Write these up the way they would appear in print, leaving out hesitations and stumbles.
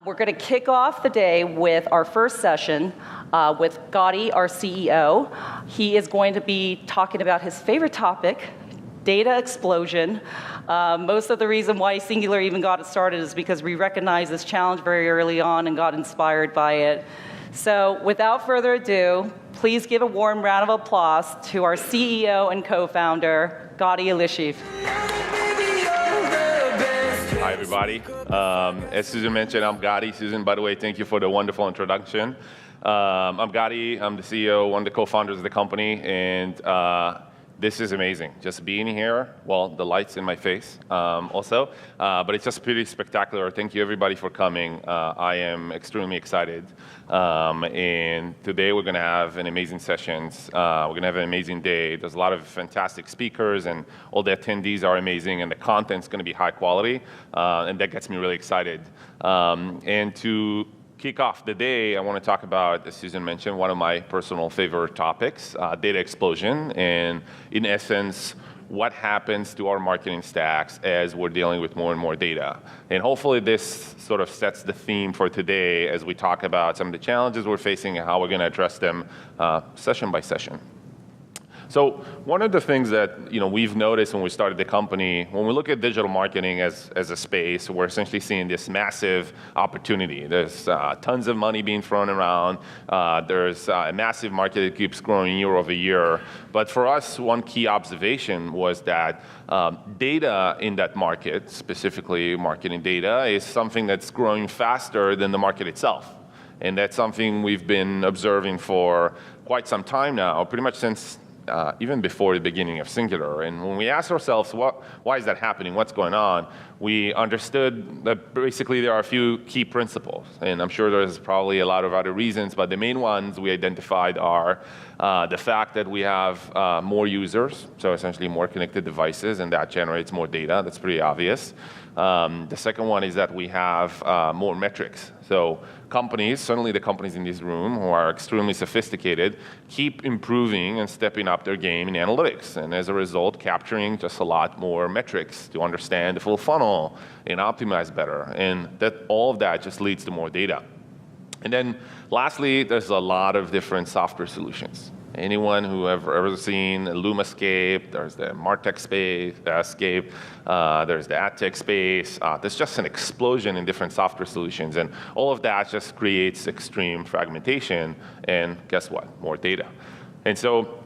We're going to kick off the day with our first session with Gadi, our CEO. He is going to be talking about his favorite topic, data explosion. Most of the reason why Singular even got it started is because we recognized this challenge very early on and got inspired by it. So without further ado, please give a warm round of applause to our CEO and co-founder, Gadi Eliashiv. Hi, everybody. As Susan mentioned, I'm Gadi. Susan, by the way, thank you for the wonderful introduction. I'm Gadi. I'm the CEO, one of the co-founders of the company, and this is amazing. Just being here, well, the light's in my face also, but it's just pretty spectacular. Thank you, everybody, for coming. I am extremely excited. And today we're going to have an amazing sessions. We're going to have an amazing day. There's a lot of fantastic speakers, and all the attendees are amazing, and the content's going to be high quality, and that gets me really excited. And to kick off the day, I want to talk about, as Susan mentioned, one of my personal favorite topics, data explosion, and in essence, what happens to our marketing stacks as we're dealing with more and more data. And hopefully this sort of sets the theme for today as we talk about some of the challenges we're facing and how we're going to address them session by session. So one of the things that we've noticed when we started the company, when we look at digital marketing as a space, we're essentially seeing this massive opportunity. There's tons of money being thrown around. There's a massive market that keeps growing year over year. But for us, one key observation was that data in that market, specifically marketing data, is something that's growing faster than the market itself. And that's something we've been observing for quite some time now, pretty much since even before the beginning of Singular. And when we asked ourselves, why is that happening? What's going on? We understood that basically there are a few key principles. And I'm sure there's probably a lot of other reasons, but the main ones we identified are the fact that we have more users, so essentially more connected devices, and that generates more data. That's pretty obvious. The second one is that we have more metrics. So companies, certainly the companies in this room who are extremely sophisticated, keep improving and stepping up their game in analytics. And as a result, capturing just a lot more metrics to understand the full funnel and optimize better. And all of that just leads to more data. And then lastly, there's a lot of different software solutions. Anyone who ever seen LumaScape, there's the martech space, Scape, there's the adtech space. There's just an explosion in different software solutions, and all of that just creates extreme fragmentation, and guess what? More data. And so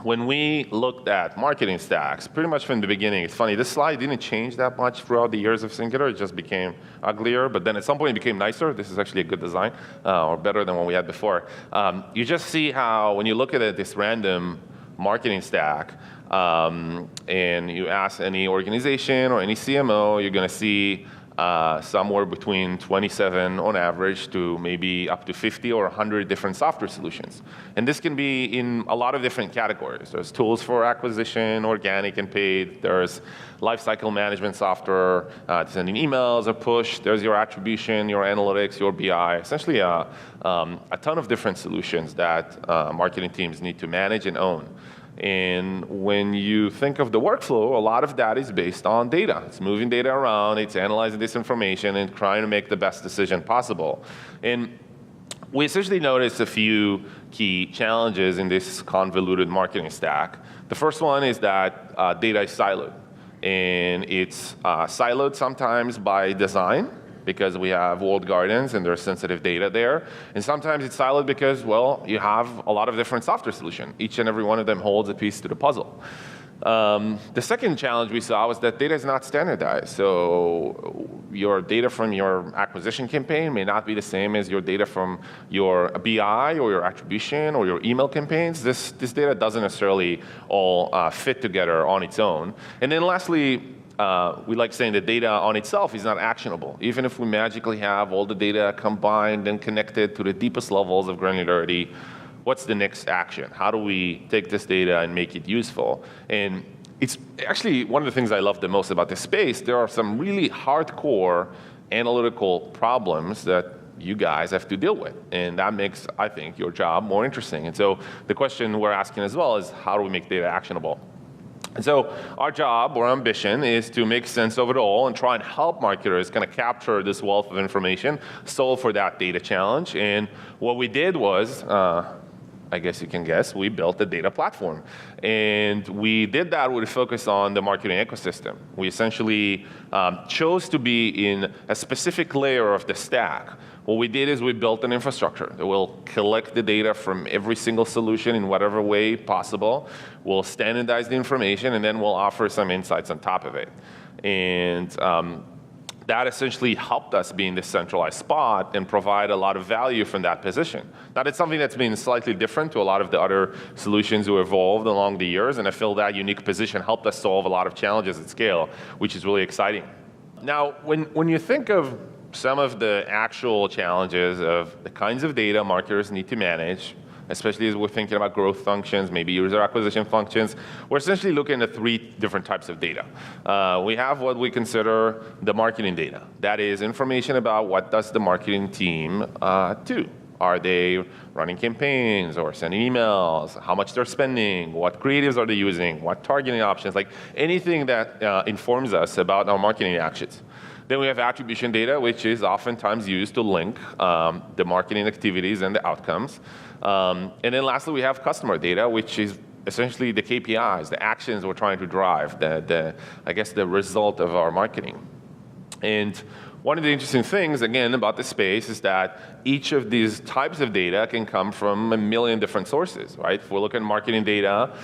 when we looked at marketing stacks, pretty much from the beginning, it's funny, this slide didn't change that much throughout the years of Singular. It just became uglier, but then at some point it became nicer. This is actually a good design, or better than what we had before. You just see how, when you look at this random marketing stack, and you ask any organization or any CMO, you're going to see somewhere between 27 on average to maybe up to 50 or 100 different software solutions. And this can be in a lot of different categories. There's tools for acquisition, organic and paid. There's lifecycle management software, sending emails or push. There's your attribution, your analytics, your BI. Essentially a ton of different solutions that marketing teams need to manage and own. And when you think of the workflow, a lot of that is based on data. It's moving data around, it's analyzing this information, and trying to make the best decision possible. And we essentially noticed a few key challenges in this convoluted marketing stack. The first one is that data is siloed. And it's siloed sometimes by design, because we have walled gardens and there's sensitive data there. And sometimes it's siloed because, well, you have a lot of different software solutions. Each and every one of them holds a piece to the puzzle. The second challenge we saw was that data is not standardized. So your data from your acquisition campaign may not be the same as your data from your BI or your attribution or your email campaigns. This data doesn't necessarily all fit together on its own. And then lastly, we like saying the data on itself is not actionable. Even if we magically have all the data combined and connected to the deepest levels of granularity, what's the next action? How do we take this data and make it useful? And it's actually one of the things I love the most about this space. There are some really hardcore analytical problems that you guys have to deal with. And that makes, I think, your job more interesting. And so the question we're asking as well is, how do we make data actionable? And so our job or ambition is to make sense of it all and try and help marketers kind of capture this wealth of information, solve for that data challenge. And what we did was, I guess you can guess, we built a data platform. And we did that with a focus on the marketing ecosystem. We essentially chose to be in a specific layer of the stack. What we did is we built an infrastructure that will collect the data from every single solution in whatever way possible. We'll standardize the information, and then we'll offer some insights on top of it. And that essentially helped us be in this centralized spot and provide a lot of value from that position. That is something that's been slightly different to a lot of the other solutions who evolved along the years, and I feel that unique position helped us solve a lot of challenges at scale, which is really exciting. Now, when you think of some of the actual challenges of the kinds of data marketers need to manage, especially as we're thinking about growth functions, maybe user acquisition functions, we're essentially looking at 3 different types of data. We have what we consider the marketing data. That is information about what does the marketing team do. Are they running campaigns or sending emails? How much they're spending? What creatives are they using? What targeting options? Like anything that informs us about our marketing actions. Then we have attribution data, which is oftentimes used to link the marketing activities and the outcomes. And then lastly, we have customer data, which is essentially the KPIs, the actions we're trying to drive, I guess the result of our marketing. And one of the interesting things, again, about this space is that each of these types of data can come from a million different sources, right? If we look at marketing data,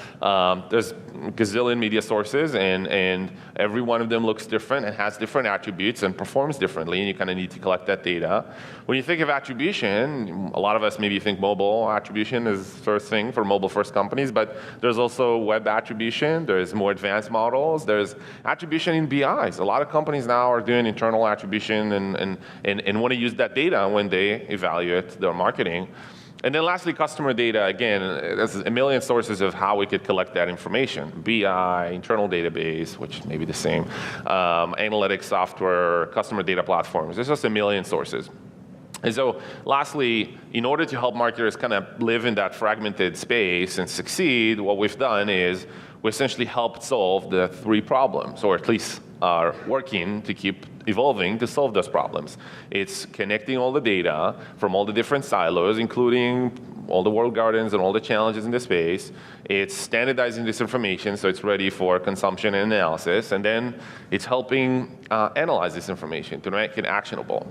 there's a gazillion media sources, and every one of them looks different and has different attributes and performs differently, and you kind of need to collect that data. When you think of attribution, a lot of us maybe think mobile attribution is the first thing for mobile-first companies, but there's also web attribution, there's more advanced models, there's attribution in BIs. A lot of companies now are doing internal attribution and want to use that data when they evaluate their marketing. And then lastly, customer data, again, there's a million sources of how we could collect that information. BI, internal database, which may be the same, analytics software, customer data platforms. There's just a million sources. And so lastly, in order to help marketers kind of live in that fragmented space and succeed, what we've done is we essentially helped solve the 3 problems, or at least are working to keep evolving to solve those problems. It's connecting all the data from all the different silos, including all the walled gardens and all the challenges in the space. It's standardizing this information so it's ready for consumption and analysis. And then it's helping analyze this information to make it actionable.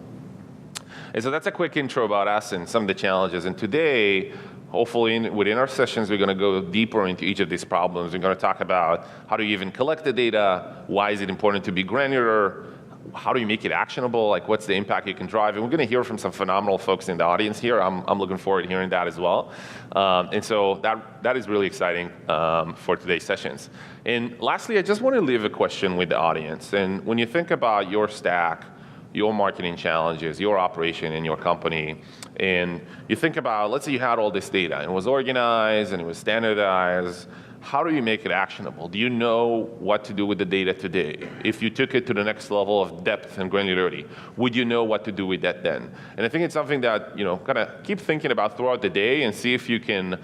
And so that's a quick intro about us and some of the challenges. And today, hopefully within our sessions, we're going to go deeper into each of these problems. We're going to talk about how do you even collect the data, why is it important to be granular, how do you make it actionable, like what's the impact you can drive. And we're going to hear from some phenomenal folks in the audience here. I'm looking forward to hearing that as well. And so that is really exciting for today's sessions. And lastly, I just want to leave a question with the audience. And when you think about your stack, your marketing challenges, your operation in your company, and you think about, let's say you had all this data, and it was organized, and it was standardized, how do you make it actionable? Do you know what to do with the data today? If you took it to the next level of depth and granularity, would you know what to do with that then? And I think it's something that, kind of keep thinking about throughout the day and see if you can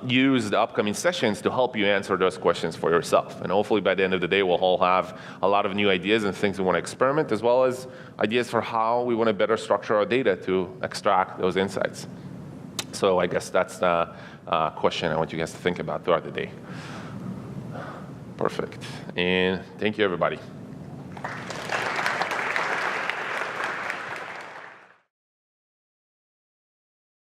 use the upcoming sessions to help you answer those questions for yourself. And hopefully by the end of the day, we'll all have a lot of new ideas and things we want to experiment, as well as ideas for how we want to better structure our data to extract those insights. So I guess that's the question I want you guys to think about throughout the day. Perfect. And thank you, everybody.